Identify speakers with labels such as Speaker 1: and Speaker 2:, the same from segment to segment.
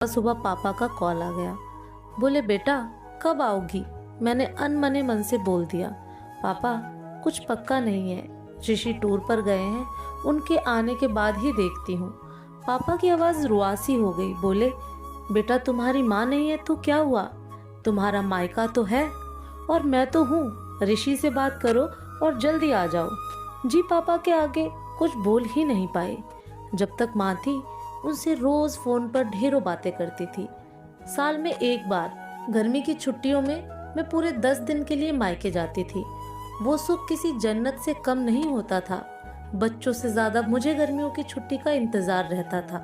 Speaker 1: सुबह पापा का कॉल आ गया। बोले बेटा कब आओगी? मैंने अनमने मन से बोल दिया, पापा कुछ पक्का नहीं है, ऋषि टूर पर गए हैं, उनके आने के बाद ही देखती हूँ। पापा की आवाज़ रुआसी हो गई। बोले बेटा तुम्हारी माँ नहीं है तो क्या हुआ, तुम्हारा मायका तो है और मैं तो हूँ, ऋषि से बात करो और जल्दी आ जाओ। जी पापा के आगे कुछ बोल ही नहीं पाए। जब तक माँ थी उनसे रोज फोन पर ढेरों बातें करती थी। साल में एक बार गर्मी की छुट्टियों में मैं पूरे 10 दिन के लिए मायके जाती थी। वो सुख किसी जन्नत से कम नहीं होता था। बच्चों से ज्यादा मुझे गर्मियों की छुट्टी का इंतजार रहता था।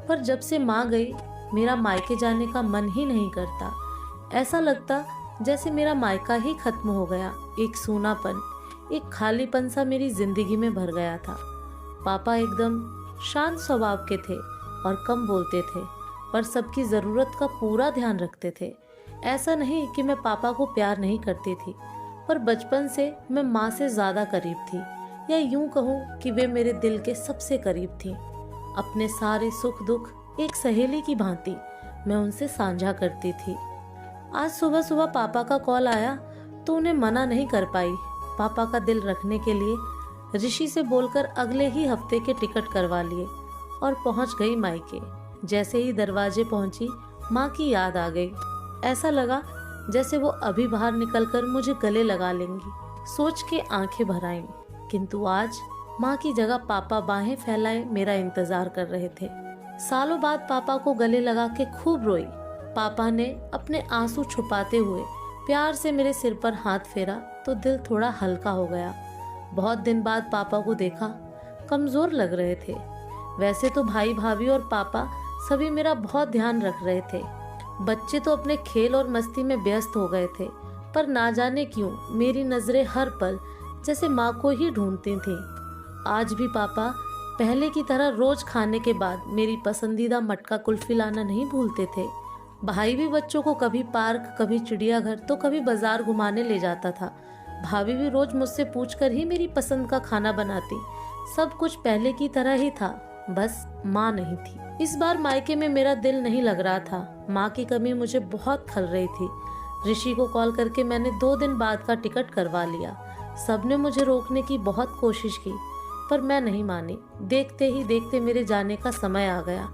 Speaker 1: पर जब से माँ गई मेरा मायके जाने का मन ही नहीं करता। ऐसा लगता जैसे मेरा मायका ही खत्म हो गया। एक सूनापन, एक खालीपन सा मेरी जिंदगी में भर गया था। पापा एकदम शांत स्वभाव के थे और कम बोलते थे, पर सबकी ज़रूरत का पूरा ध्यान रखते थे। ऐसा नहीं कि मैं पापा को प्यार नहीं करती थी, पर बचपन से मैं माँ से ज़्यादा करीब थी, या यूं कहूँ कि वे मेरे दिल के सबसे करीब थी। अपने सारे सुख दुख एक सहेली की भांति मैं उनसे साझा करती थी। आज सुबह सुबह पापा का कॉल आया तो उन्हें मना नहीं कर पाई। पापा का दिल रखने के लिए ऋषि से बोलकर अगले ही हफ्ते के टिकट करवा लिए और पहुंच गई मायके। जैसे ही दरवाजे पहुंची माँ की याद आ गई। ऐसा लगा जैसे वो अभी बाहर निकलकर मुझे गले लगा लेंगी। सोच के आंखें भर आईं। किंतु आज माँ की जगह पापा बाहें फैलाए मेरा इंतजार कर रहे थे। सालों बाद पापा को गले लगा के खूब रोई। पापा ने अपने आंसू छुपाते हुए प्यार से मेरे सिर पर हाथ फेरा तो दिल थोड़ा हल्का हो गया। बहुत दिन बाद पापा को देखा, कमजोर लग रहे थे। वैसे तो भाई भाभी और पापा सभी मेरा बहुत ध्यान रख रहे थे। बच्चे तो अपने खेल और मस्ती में व्यस्त हो गए थे, पर ना जाने क्यों मेरी नजरें हर पल जैसे माँ को ही ढूंढती थीं। आज भी पापा पहले की तरह रोज खाने के बाद मेरी पसंदीदा मटका कुल्फी लाना नहीं भूलते थे। भाई भी बच्चों को कभी पार्क, कभी चिड़ियाघर तो कभी बाजार घुमाने ले जाता था। भाभी भी रोज मुझसे पूछकर ही मेरी पसंद का खाना बनाती। सब कुछ पहले की तरह ही था, बस माँ नहीं थी। इस बार मायके में मेरा दिल नहीं लग रहा था। माँ की कमी मुझे बहुत खल रही थी। ऋषि को कॉल करके मैंने 2 दिन बाद का टिकट करवा लिया। सबने मुझे रोकने की बहुत कोशिश की, पर मैं नहीं मानी। देखते ही देखते मेरे जाने का समय आ गया।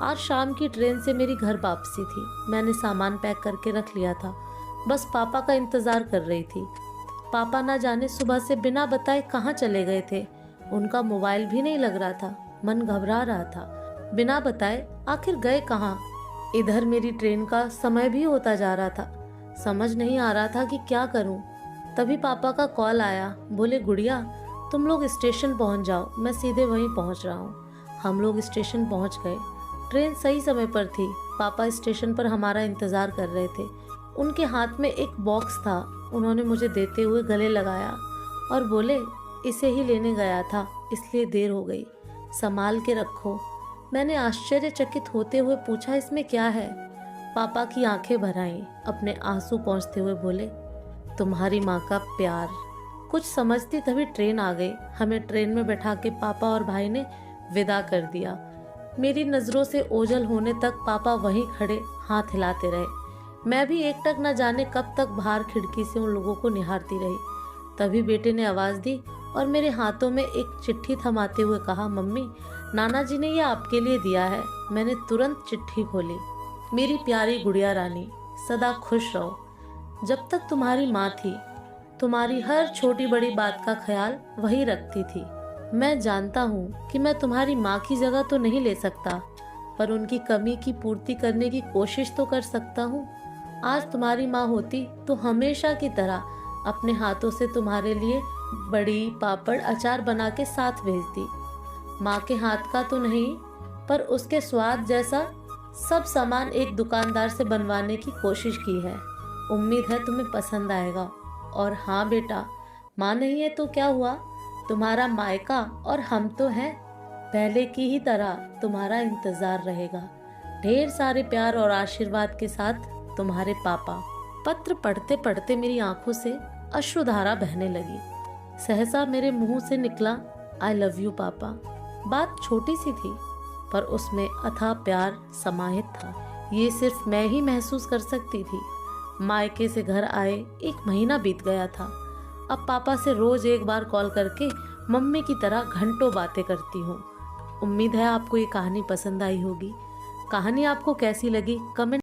Speaker 1: आज शाम की ट्रेन से मेरी घर वापसी थी। मैंने सामान पैक करके रख लिया था, बस पापा का इंतजार कर रही थी। पापा ना जाने सुबह से बिना बताए कहाँ चले गए थे। उनका मोबाइल भी नहीं लग रहा था। मन घबरा रहा था। बिना बताए आखिर गए कहाँ? इधर मेरी ट्रेन का समय भी होता जा रहा था। समझ नहीं आ रहा था कि क्या करूं। तभी पापा का कॉल आया। बोले गुड़िया तुम लोग स्टेशन पहुंच जाओ, मैं सीधे वहीं पहुंच रहा हूं। हम लोग स्टेशन पहुंच गए। ट्रेन सही समय पर थी। पापा स्टेशन पर हमारा इंतजार कर रहे थे। उनके हाथ में एक बॉक्स था। उन्होंने मुझे देते हुए गले लगाया और बोले इसे ही लेने गया था, इसलिए देर हो गई, संभाल के रखो। मैंने आश्चर्यचकित होते हुए पूछा इसमें क्या है? पापा की आंखें भर आईं। अपने आंसू पोंछते हुए बोले तुम्हारी माँ का प्यार। कुछ समझती तभी ट्रेन आ गई। हमें ट्रेन में बैठा के पापा और भाई ने विदा कर दिया। मेरी नजरों से ओझल होने तक पापा वहीं खड़े हाथ हिलाते रहे। मैं भी एकटक न जाने कब तक बाहर खिड़की से उन लोगों को निहारती रही। तभी बेटे ने आवाज दी और मेरे हाथों में एक चिट्ठी थमाते हुए कहा, मम्मी नाना जी ने यह आपके लिए दिया है। मैंने तुरंत चिट्ठी खोली। मेरी प्यारी गुड़िया रानी, सदा खुश रहो। जब तक तुम्हारी माँ थी तुम्हारी हर छोटी बड़ी बात का ख्याल वही रखती थी। मैं जानता हूँ कि मैं तुम्हारी माँ की जगह तो नहीं ले सकता, पर उनकी कमी की पूर्ति करने की कोशिश तो कर सकता हूँ। आज तुम्हारी माँ होती तो हमेशा की तरह अपने हाथों से तुम्हारे लिए बड़ी पापड़ अचार बना के साथ भेजती। माँ के हाथ का तो नहीं, पर उसके स्वाद जैसा सब सामान एक दुकानदार से बनवाने की कोशिश की है। उम्मीद है तुम्हें पसंद आएगा। और हाँ बेटा, माँ नहीं है तो क्या हुआ, तुम्हारा मायका और हम तो हैं। पहले की ही तरह तुम्हारा इंतजार रहेगा। ढेर सारे प्यार और आशीर्वाद के साथ तुम्हारे पापा। पत्र पढ़ते पढ़ते मेरी आंखों से अश्रुधारा बहने लगी। सहसा मेरे मुंह से निकला आई लव यू पापा। बात छोटी सी थी, पर उसमें अथाह प्यार समाहित था। ये सिर्फ मैं ही महसूस कर सकती थी। मायके से घर आए 1 महीना बीत गया था। अब पापा से रोज एक बार कॉल करके मम्मी की तरह घंटों बातें करती हूँ। उम्मीद है आपको ये कहानी पसंद आई होगी। कहानी आपको कैसी लगी कमेंट